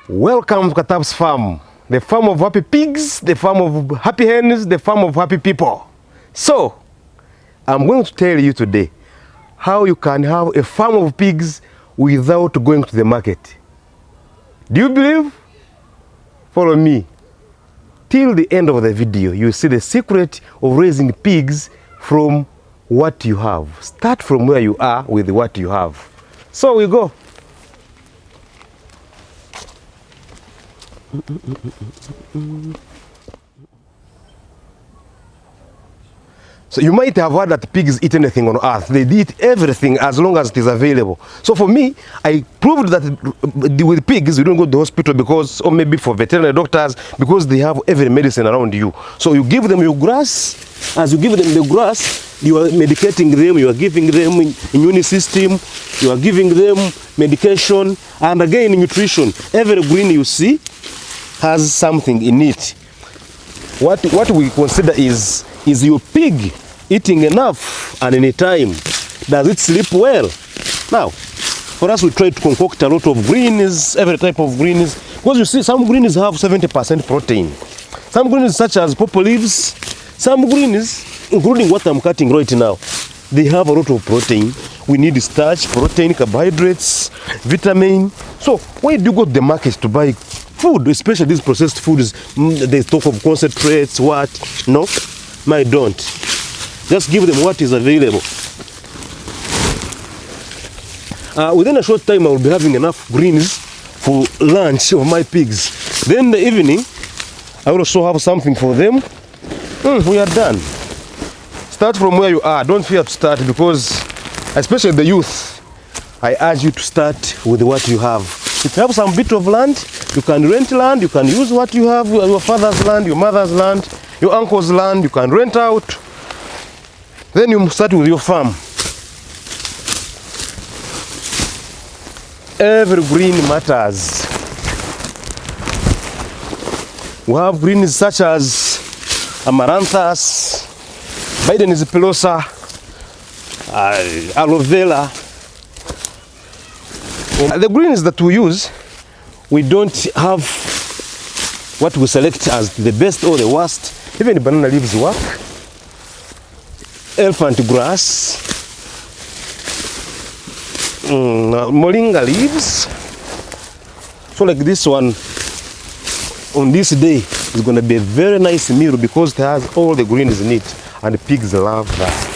Welcome to Katab's farm, the farm of happy pigs, the farm of happy hens, the farm of happy people. So, I'm going to tell you today how you can have a farm of pigs without going to the market. Do you believe? Follow me. Till the end of the video, you see the secret of raising pigs from what you have. Start from where you are with what you have. So we go. So you might have heard that pigs eat anything on earth. They eat everything as long as it is available. So for me, I proved that with pigs, you don't go to the hospital because, or maybe for veterinary doctors, because they have every medicine around you. So you give them your grass. As you give them the grass, you are medicating them, you are giving them immune system, you are giving them medication, and again nutrition. Every green you see has something in it. What we consider is your pig eating enough and any time? Does it sleep well? Now, for us, we try to concoct a lot of greens, every type of greens, because you see some greens have 70% protein. Some greens such as purple leaves, some greens, including what I'm cutting right now, they have a lot of protein. We need starch, protein, carbohydrates, vitamin. So why do you go to the market to buy food, especially these processed foods? They talk of concentrates, what? No, I don't. Just give them what is available. Within a short time, I will be having enough greens for lunch of my pigs. Then in the evening, I will also have something for them. We are done. Start from where you are. Don't fear to start, because, especially the youth, I urge you to start with what you have. If you have some bit of land, you can rent land, you can use what you have, your father's land, your mother's land, your uncle's land, you can rent out. Then you start with your farm. Every green matters. We have greens such as amaranthus, Biden's pilosa, aloe vera. The greens that we use, we don't have what we select as the best or the worst. Even banana leaves work. Elephant grass, moringa leaves. So like this one, on this day, is going to be a very nice meal because it has all the greens in it, and the pigs love that.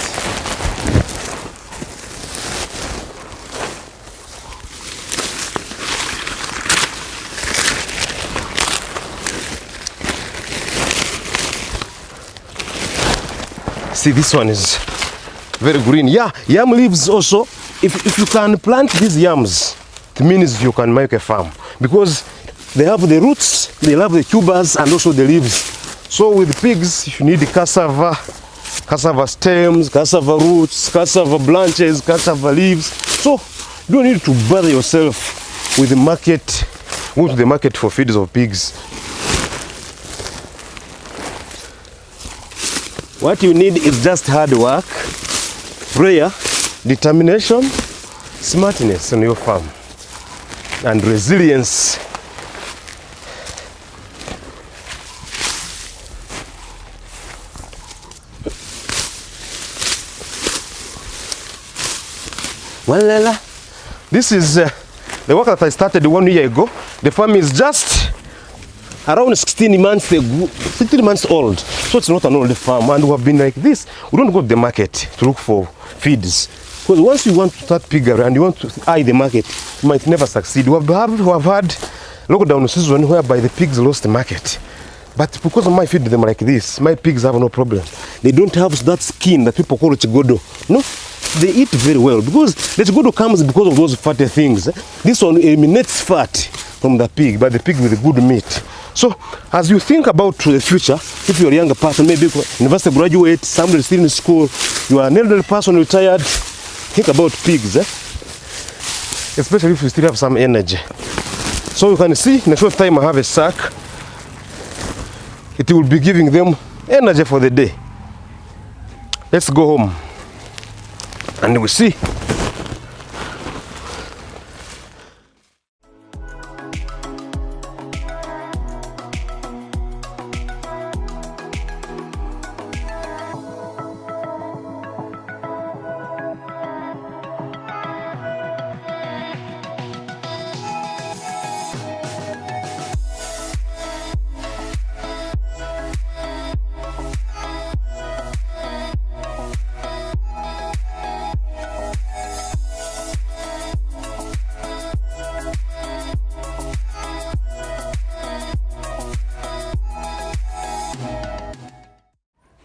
See, this one is very green. Yeah, yam leaves also. If you can plant these yams, it means you can make a farm, because they have the roots, they have the tubers, and also the leaves. So with pigs, you need cassava, cassava stems, cassava roots, cassava branches, cassava leaves. So you don't need to bother yourself with the market, go to the market for feeds of pigs. What you need is just hard work, prayer, determination, smartness on your farm, and resilience. Well, this is the work that I started 1 year ago. The farm is just around 16 months ago, 16 months old. So it's not an old farm, and we have been like this. We don't go to the market to look for feeds, because once you want to start piggery and you want to eye the market, you might never succeed. We have had lockdown season whereby the pigs lost the market. But because I feed them like this, my pigs have no problem. They don't have that skin that people call chigodo. No, they eat very well, because the chigodo comes because of those fatty things. This one eliminates fat from the pig, but the pig with good meat. So, as you think about the future, if you're a younger person, maybe university graduate, somebody still in school, you are an elderly person, retired, think about pigs, especially if you still have some energy. So you can see, in a short time I have a sack. It will be giving them energy for the day. Let's go home and we see.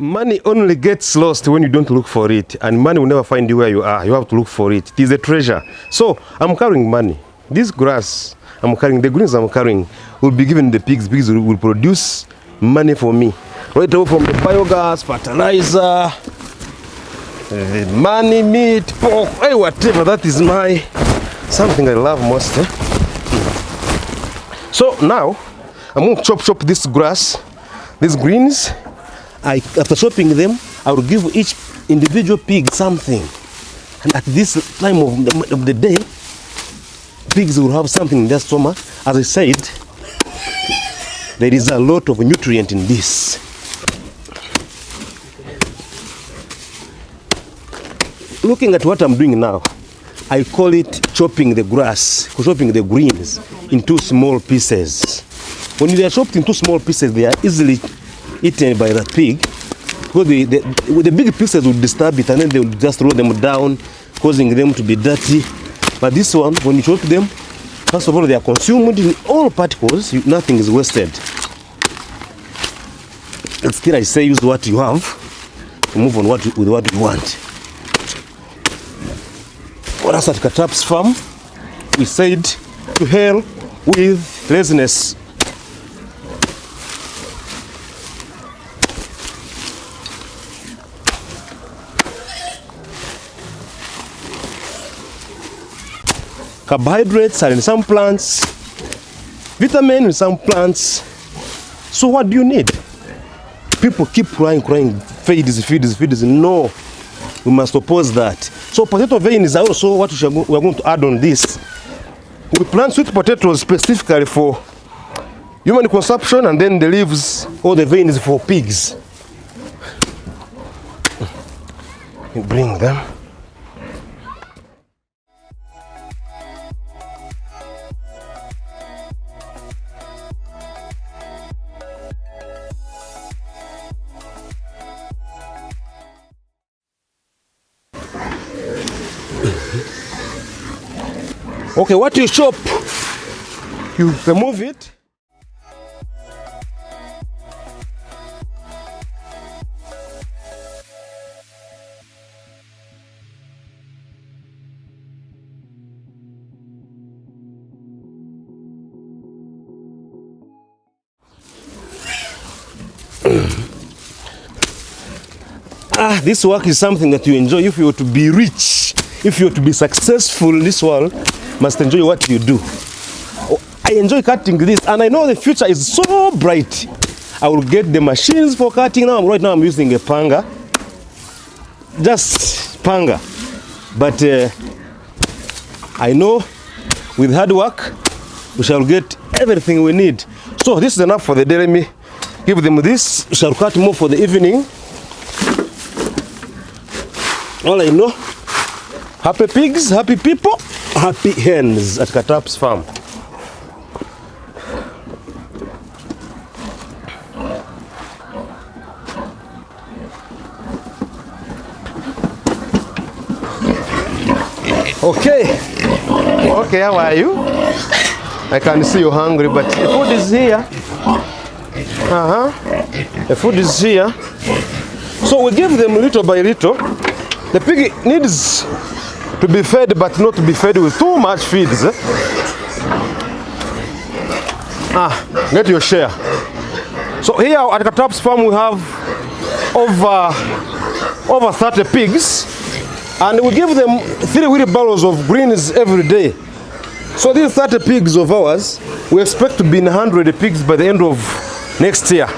Money only gets lost when you don't look for it, and money will never find you where you are. You have to look for it. It is a treasure. So I'm carrying money. This grass I'm carrying, the greens I'm carrying, will be given the pigs. Pigs will produce money for me. Right away from the biogas, fertilizer, money, meat, pork, whatever. That is my something I love most. So now I'm going to chop this grass, these greens. After chopping them, I will give each individual pig something. And at this time of the day, pigs will have something in their stomach. As I said, there is a lot of nutrient in this. Looking at what I'm doing now, I call it chopping the grass, chopping the greens into small pieces. When they are chopped into small pieces, they are easily eaten by the pig. Because the big pieces will disturb it, and then they will just throw them down, causing them to be dirty. But this one, when you chop them, first of all, they are consumed in all particles. Nothing is wasted. And still, I say use what you have to move on with what you want. For us at Katap's farm, we said to hell with laziness. Carbohydrates are in some plants, vitamin in some plants. So what do you need? People keep crying, feeds. No, we must oppose that. So potato vein is also what we are going to add on this. We plant sweet potatoes specifically for human consumption, and then the leaves or the vein is for pigs. We bring them. Okay, what you chop, you remove it. This work is something that you enjoy. If you are to be rich, if you are to be successful in this world, must enjoy what you do. I enjoy cutting this, and I know the future is so bright. I will get the machines for cutting now. Right now I'm using a panga, just panga. But I know with hard work we shall get everything we need. So this is enough for the day. Let me give them this. We shall cut more for the evening. All I know, happy pigs, happy people, happy hens at Katap's farm. Okay, how are you? I can see you're hungry, but the food is here. The food is here. So we give them little by little. The pig needs to be fed, but not to be fed with too much feeds. Get your share. So here at Katap's farm we have over 30 pigs, and we give them 3 wheelbarrows of greens every day. So these 30 pigs of ours, we expect to be in 100 pigs by the end of next year.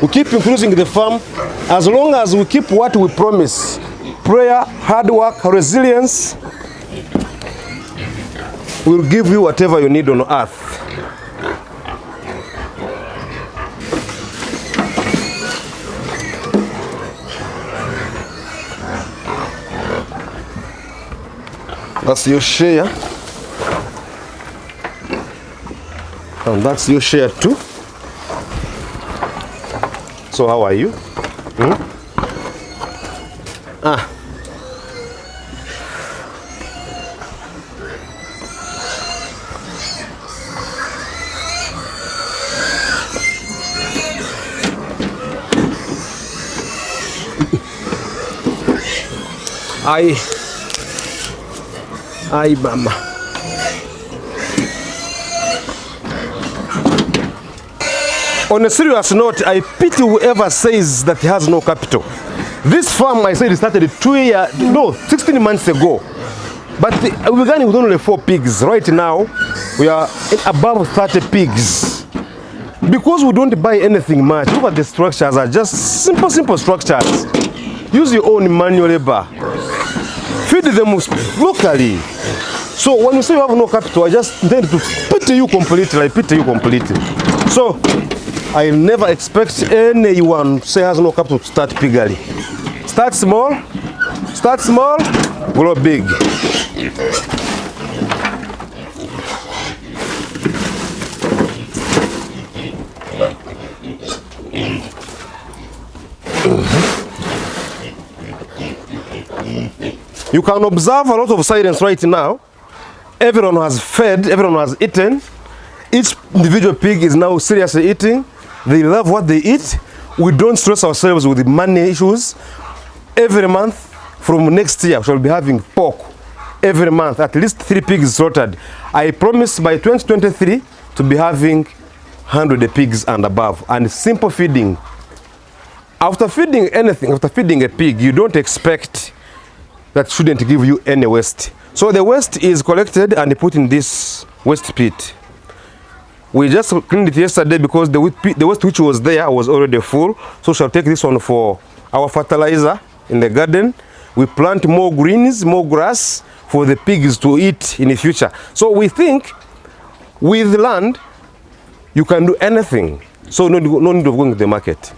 We keep increasing the farm as long as we keep what we promise. Prayer, hard work, resilience will give you whatever you need on earth. That's your share. And that's your share too. So how are you? Ay mama. On a serious note, I pity whoever says that he has no capital. This farm, I said, it started 16 months ago. But we began with only 4 pigs. Right now, we are above 30 pigs. Because we don't buy anything much, look at the structures are just simple structures. Use your own manual labor. Feed them locally. So when you say you have no capital, I just intend to pity you completely. So I never expect anyone say has no capital to start piggery. Start small, grow big. You can observe a lot of silence right now. Everyone has fed, everyone has eaten. Each individual pig is now seriously eating. They love what they eat. We don't stress ourselves with money issues. Every month from next year, we shall be having pork. Every month, at least 3 pigs slaughtered. I promise by 2023 to be having 100 pigs and above. And simple feeding. After feeding anything, after feeding a pig, you don't expect that shouldn't give you any waste. So the waste is collected and put in this waste pit. We just cleaned it yesterday because the waste which was there was already full. So we shall take this one for our fertilizer in the garden. We plant more greens, more grass for the pigs to eat in the future. So we think with land, you can do anything. So no need of going to the market.